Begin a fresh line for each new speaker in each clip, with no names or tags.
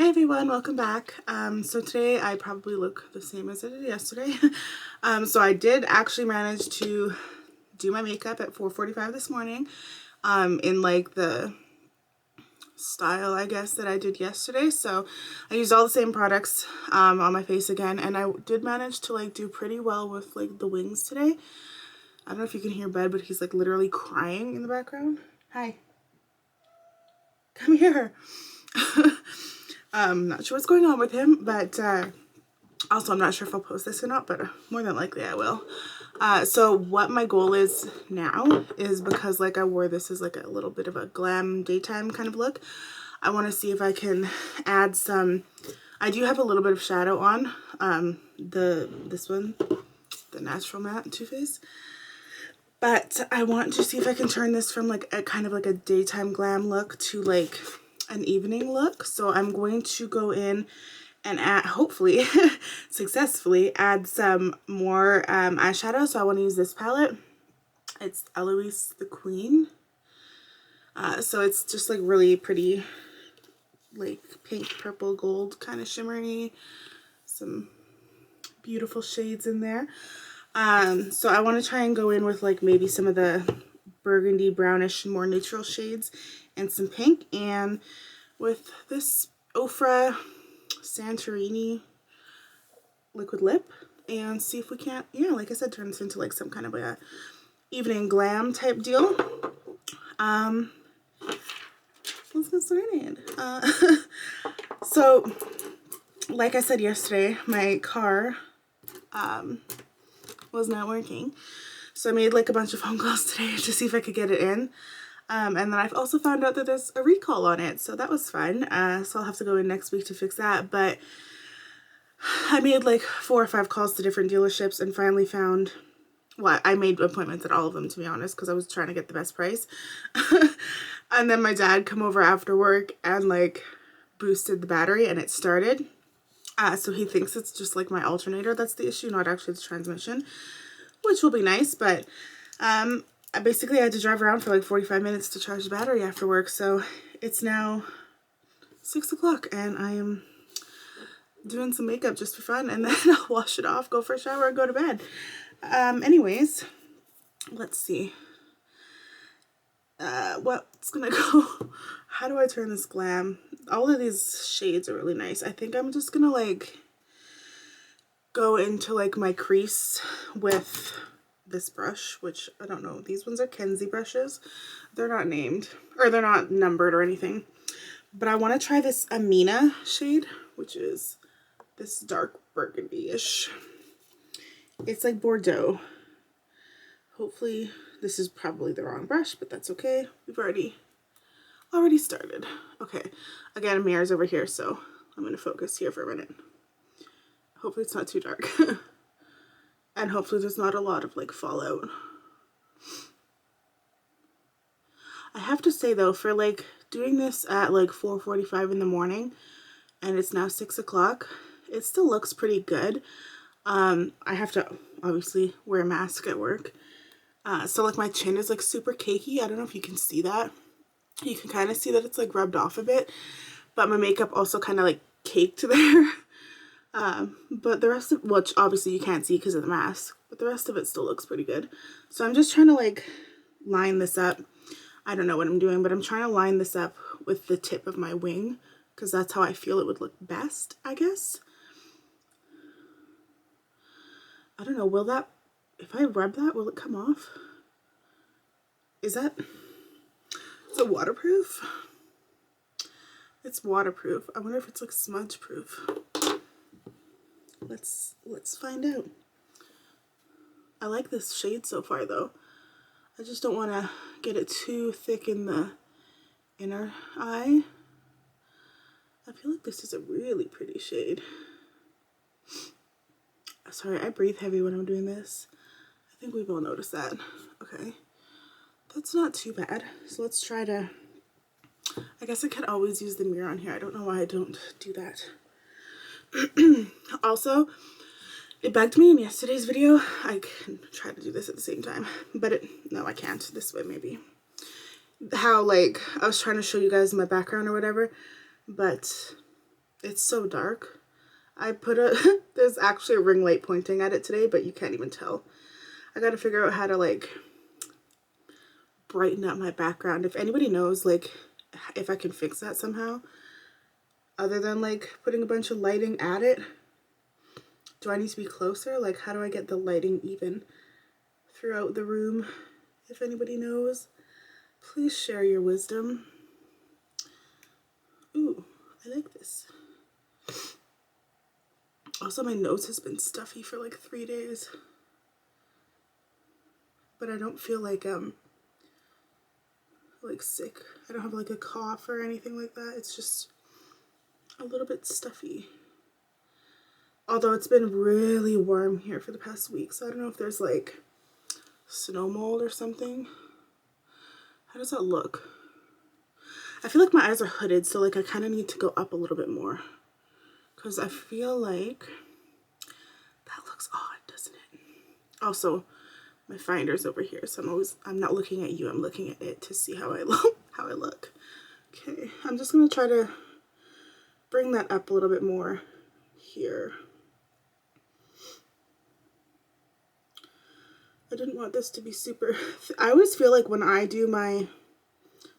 Hi everyone, welcome back. So today I probably look the same as I did yesterday. So I did actually manage to do my makeup at 4:45 this morning in like the style I guess that I did yesterday. So I used all the same products on my face again, and I did manage to like do pretty well with like the wings today. I don't know if you can hear Bed, but he's like literally crying in the background. Hi. Come here. Not sure what's going on with him, but also I'm not sure if I'll post this or not, but more than likely I will. So what my goal is now is, because like I wore this as like a little bit of a glam daytime kind of look, I want to see if I can add some, I do have a little bit of shadow on this one, the Natural Matte Too Faced. But I want to see if I can turn this from like a kind of like a daytime glam look to like an evening look. So I'm going to go in and add, hopefully successfully add some more eyeshadow. So I want to use this palette. It's Eloise The Queen. So it's just like really pretty, like pink, purple, gold kind of shimmery. Some beautiful shades in there. So I want to try and go in with like maybe some of the burgundy, brownish, more neutral shades and some pink, and with this OFRA Santorini liquid lip, and see if we can't, yeah, like I said, turn this into like some kind of a evening glam type deal. Let's get started. So like I said yesterday, my car was not working, so I made like a bunch of phone calls today to see if I could get it in, and then I've also found out that there's a recall on it, so that was fun. So I'll have to go in next week to fix that. But I made like 4 or 5 calls to different dealerships and finally found, well, I made appointments at all of them, to be honest, because I was trying to get the best price. And then my dad come over after work and like boosted the battery and it started. So he thinks it's just like my alternator that's the issue, not actually the transmission, which will be nice. But I basically had to drive around for like 45 minutes to charge the battery after work. So it's now 6 o'clock and I am doing some makeup just for fun, and then I'll wash it off, go for a shower, and go to bed. Anyways, let's see. What's gonna go? How do I turn this glam? All of these shades are really nice. I think I'm just gonna like go into like my crease with this brush, which I don't know. These ones are Kaycee brushes. They're not named, or they're not numbered or anything. But I want to try this Amina shade, which is this dark burgundy-ish. It's like Bordeaux. Hopefully this is probably the wrong brush, but that's okay. We've already started. Okay, again, mirror's over here, so I'm gonna focus here for a minute. Hopefully it's not too dark. And hopefully there's not a lot of like fallout. I have to say though, for like doing this at like 4:45 in the morning and it's now 6 o'clock, it still looks pretty good. I have to obviously wear a mask at work. So like my chin is like super cakey. I don't know if you can see that. You can kind of see that it's like rubbed off a bit, but my makeup also kind of like caked there. But the rest of, which obviously you can't see because of the mask, but the rest of it still looks pretty good. So I'm just trying to like line this up. I don't know what I'm doing, but I'm trying to line this up with the tip of my wing because that's how I feel it would look best, I guess. I don't know, will that, if I rub that, will it come off? Is it waterproof? It's waterproof. I wonder if it's like smudge proof. Let's find out. I like this shade so far though. I just don't want to get it too thick in the inner eye. I feel like this is a really pretty shade. Sorry, I breathe heavy when I'm doing this. I think we've all noticed that. Okay, that's not too bad. So let's try to, I guess I could always use the mirror on here. I don't know why I don't do that. Also, it bugged me in yesterday's video. I can try to do this at the same time, but no, I can't. This way maybe. How like I was trying to show you guys my background or whatever, but It's so dark. I put there's actually a ring light pointing at it today, but you can't even tell. I gotta figure out how to like brighten up my background. If anybody knows like if I can fix that somehow, other than like putting a bunch of lighting at it. Do I need to be closer? Like, how do I get the lighting even throughout the room? If anybody knows, please share your wisdom. Ooh, I like this. Also, my nose has been stuffy for like 3 days. But I don't feel like sick. I don't have like a cough or anything like that. It's just a little bit stuffy. Although it's been really warm here for the past week, so I don't know if there's like snow mold or something. How does that look? I feel like my eyes are hooded, so like I kind of need to go up a little bit more because I feel like that looks odd, doesn't it? Also, my finder's over here, so I'm not looking at you, I'm looking at it to see how I look. Okay, I'm just gonna try to bring that up a little bit more here. I didn't want this to be super, I always feel like when I do my,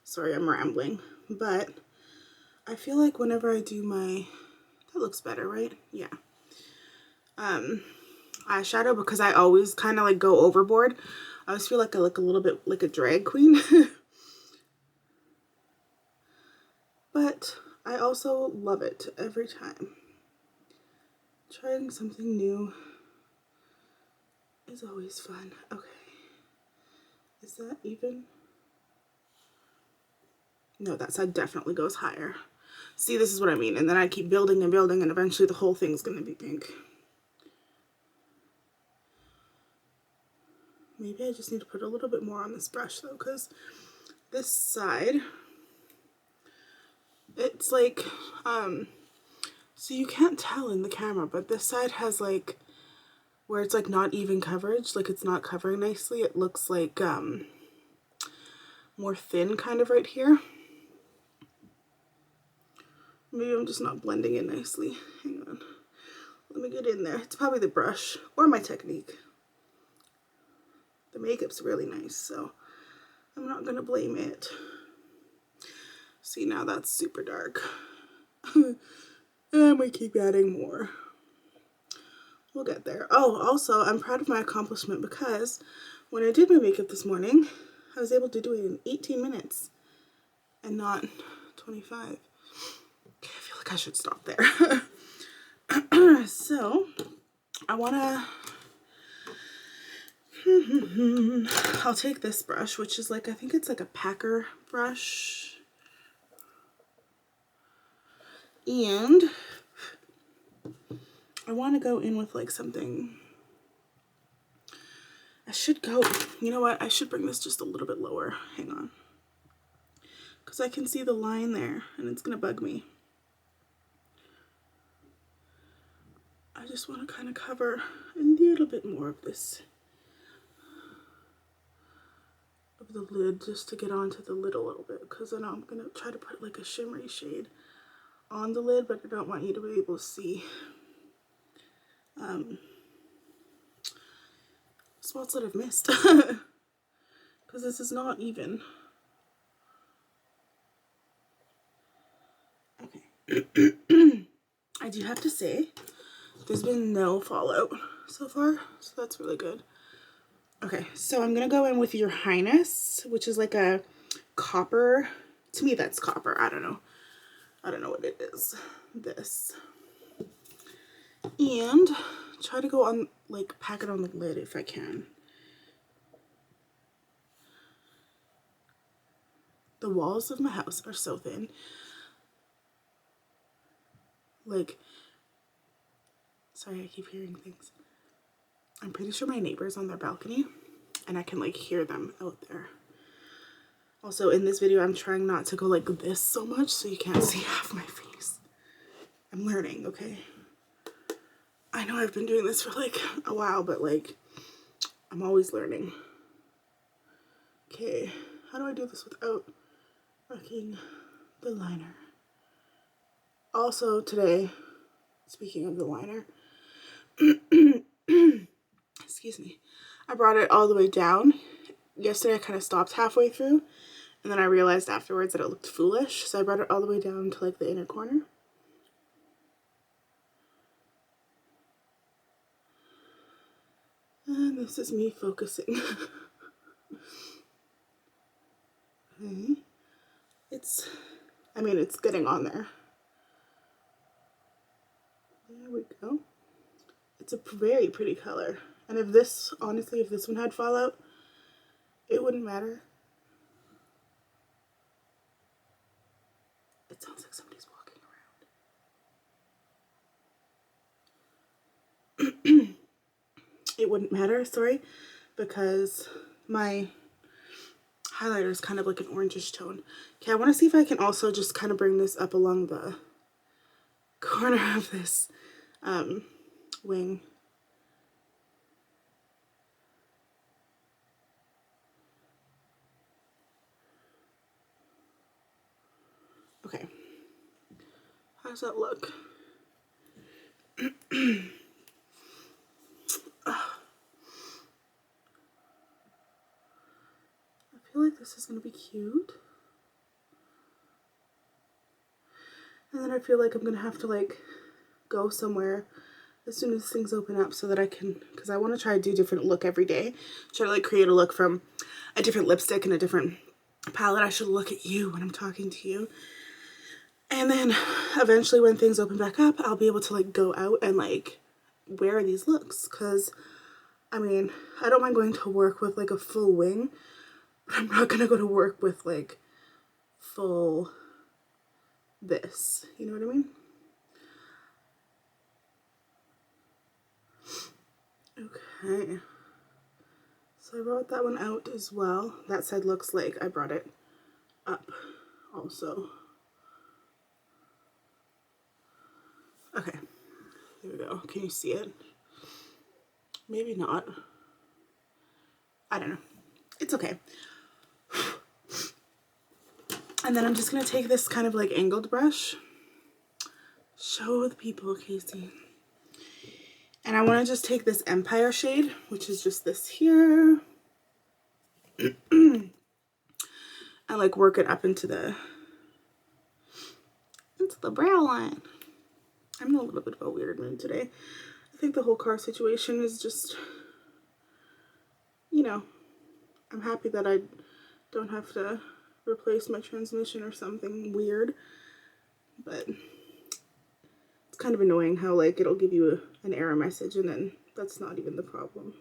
sorry, I'm rambling, but I feel like whenever I do my, that looks better, right? Yeah. Eyeshadow, because I always kind of like go overboard. I always feel like I look a little bit like a drag queen. But I also love it every time. Trying something new is always fun. Okay. Is that even? No, that side definitely goes higher. See, this is what I mean. And then I keep building and building, and eventually the whole thing's going to be pink. Maybe I just need to put a little bit more on this brush, though, because this side, it's like, so you can't tell in the camera, but this side has like, where it's like not even coverage, like it's not covering nicely. It looks like more thin kind of right here. Maybe I'm just not blending it nicely. Hang on. Let me get in there. It's probably the brush or my technique. The makeup's really nice, so I'm not gonna blame it. See, now that's super dark. And we keep adding more. We'll get there. Oh, also, I'm proud of my accomplishment because when I did my makeup this morning, I was able to do it in 18 minutes and not 25. Okay, I feel like I should stop there. So, I wanna, I'll take this brush, which is like, I think it's like a packer brush. And I want to go in with like something. I should go, you know what? I should bring this just a little bit lower. Hang on. Because I can see the line there and it's going to bug me. I just want to kind of cover a little bit more of this, of the lid, just to get onto the lid a little bit. Because then I'm going to try to put like a shimmery shade on the lid, but I don't want you to be able to see spots that I've missed. Because this is not even. Okay. I do have to say, there's been no fallout so far, so that's really good. Okay, so I'm gonna go in with Your Highness, which is like a copper. To me, that's copper. I don't know. I don't know what it is. This. And try to go on, like, pack it on the lid if I can. The walls of my house are so thin. Like, sorry, I keep hearing things. I'm pretty sure my neighbor's on their balcony and I can like hear them out there. Also, in this video, I'm trying not to go like this so much so you can't see half my face. I'm learning, okay? I know I've been doing this for like a while, but like, I'm always learning. Okay, how do I do this without wrecking the liner? Also today, speaking of the liner, excuse me, I brought it all the way down. Yesterday I kind of stopped halfway through, and then I realized afterwards that it looked foolish, so I brought it all the way down to like the inner corner. And this is me focusing. Okay. It's getting on there. There we go. It's a very pretty color. And if this one had fallout, it wouldn't matter. It sounds like somebody's walking around. It wouldn't matter, sorry, because my highlighter is kind of like an orangish tone. Okay, I want to see if I can also just kind of bring this up along the corner of this wing. Okay, how does that look? I feel like this is going to be cute. And then I feel like I'm going to have to like go somewhere as soon as things open up so that I can, because I want to try to do a different look every day. Try to like create a look from a different lipstick and a different palette. I should look at you when I'm talking to you. And then eventually when things open back up, I'll be able to like go out and like wear these looks. Because I mean, I don't mind going to work with like a full wing, but I'm not going to go to work with like full this. You know what I mean? Okay. So I brought that one out as well. That side looks like I brought it up also. Okay, there we go. Can you see it? Maybe not. I don't know. It's okay. And then I'm just gonna take this kind of like angled brush. Show the people, Kaycee. And I want to just take this Empire shade, which is just this here, and like work it up into the brow line. I'm in a little bit of a weird mood today. I think the whole car situation is just, you know, I'm happy that I don't have to replace my transmission or something weird, but it's kind of annoying how like it'll give you an error message and then that's not even the problem.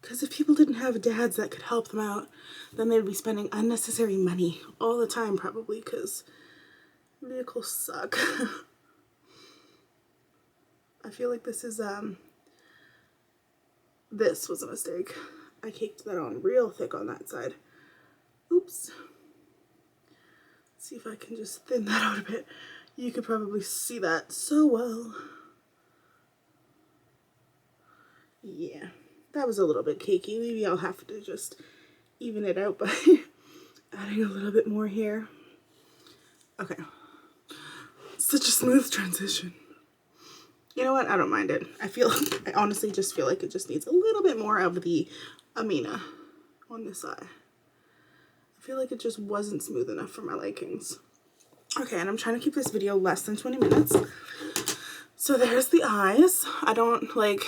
Because if people didn't have dads that could help them out, then they'd be spending unnecessary money all the time probably, because vehicles suck. I feel like this is, this was a mistake. I caked that on real thick on that side. Oops. Let's see if I can just thin that out a bit. You could probably see that so well. Yeah, that was a little bit cakey. Maybe I'll have to just even it out by adding a little bit more here. Okay. Such a smooth transition. You know what? I don't mind it. I honestly just feel like it just needs a little bit more of the Amina on this eye. I feel like it just wasn't smooth enough for my likings. Okay, and I'm trying to keep this video less than 20 minutes. So there's the eyes. I don't like,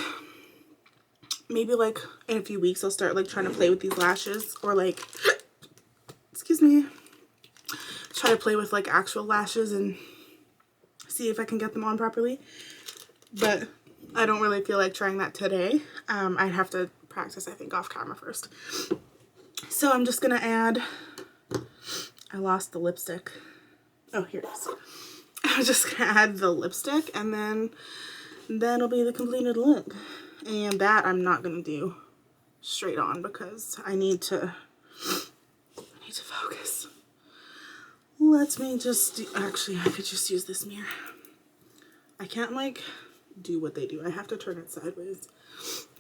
maybe like in a few weeks I'll start like trying to play with these lashes, or like, excuse me, try to play with like actual lashes and see if I can get them on properly. But I don't really feel like trying that today. I'd have to practice, I think, off camera first. So I'm just gonna add, I lost the lipstick. Oh, here it is. I'm just gonna add the lipstick and then that'll be the completed look. And that I'm not gonna do straight on because I need to focus. Let me just do, actually I could just use this mirror. I can't like do what they do. I have to turn it sideways.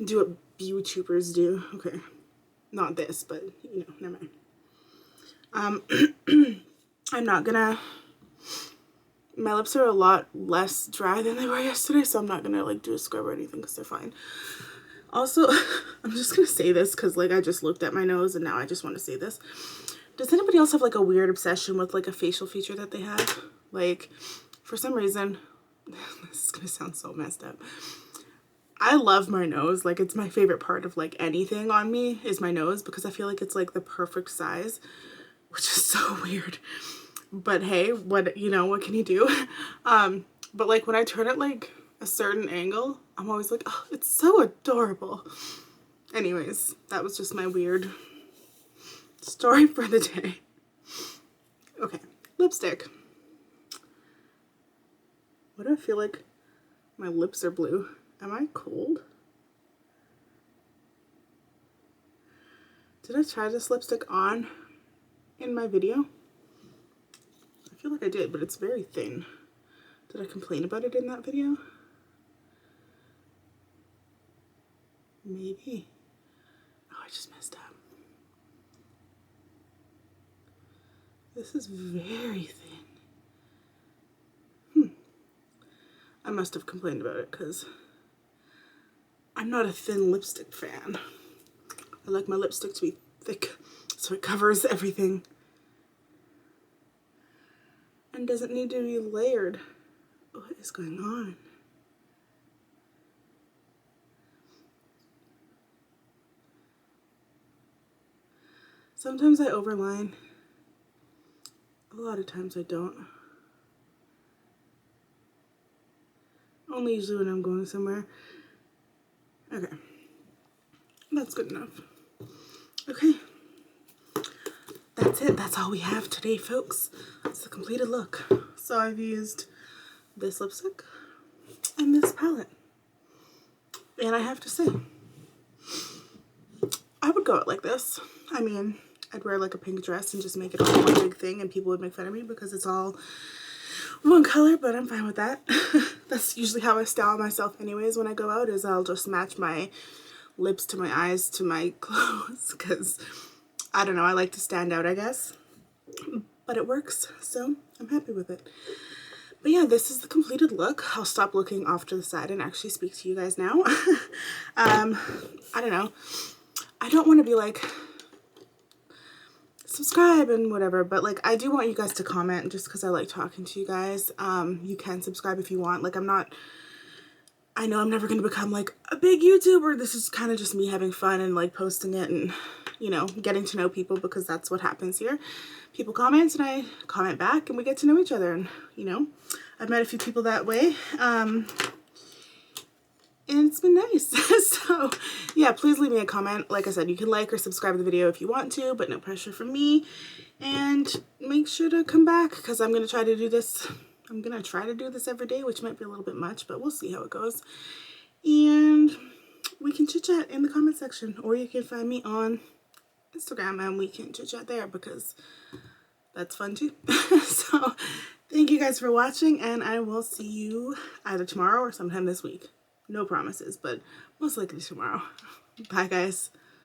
Do what YouTubers do. Okay. Not this, but you know, never mind. I'm not gonna My lips are a lot less dry than they were yesterday, so I'm not gonna like do a scrub or anything because they're fine. Also, I'm just gonna say this because like I just looked at my nose and now I just want to say this. Does anybody else have like a weird obsession with like a facial feature that they have? Like, for some reason, this is gonna sound so messed up. I love my nose. Like, it's my favorite part of like anything on me is my nose because I feel like it's like the perfect size, which is so weird. But hey, what, you know, what can you do? But like when I turn it like a certain angle, I'm always like, oh, it's so adorable. Anyways, that was just my weird story for the day. Okay, lipstick. Why do I feel like my lips are blue? Am I cold? Did I try this lipstick on in my video? I feel like I did, but it's very thin. Did I complain about it in that video? Maybe. Oh, I just messed up. This is very thin. I must have complained about it because I'm not a thin lipstick fan. I like my lipstick to be thick so it covers everything and doesn't need to be layered. What is going on? Sometimes I overline. A lot of times I don't. Only usually when I'm going somewhere. Okay. That's good enough. Okay. That's it. That's all we have today, folks. It's the completed look. So I've used this lipstick and this palette. And I have to say, I would go out like this. I mean, I'd wear like a pink dress and just make it all one big thing and people would make fun of me because it's all one color, but I'm fine with that. That's usually how I style myself anyways when I go out, is I'll just match my lips to my eyes to my clothes because I don't know, I like to stand out, I guess. But it works, so I'm happy with it. But yeah, this is the completed look. I'll stop looking off to the side and actually speak to you guys now. I don't know. I don't want to be like, subscribe and whatever, but like I do want you guys to comment just because I like talking to you guys. You can subscribe if you want. Like I know I'm never going to become like a big YouTuber. This is kind of just me having fun and like posting it and, you know, getting to know people because that's what happens here. People comment and I comment back and we get to know each other, and, you know, I've met a few people that way. And it's been nice. So yeah, please leave me a comment. Like I said, you can like or subscribe to the video if you want to, but no pressure from me. And make sure to come back because I'm going to try to do this. I'm going to try to do this every day, which might be a little bit much, but we'll see how it goes. And we can chit chat in the comment section, or you can find me on Instagram and we can chit chat there because that's fun too. So thank you guys for watching, and I will see you either tomorrow or sometime this week. No promises, but most likely tomorrow. Bye, guys.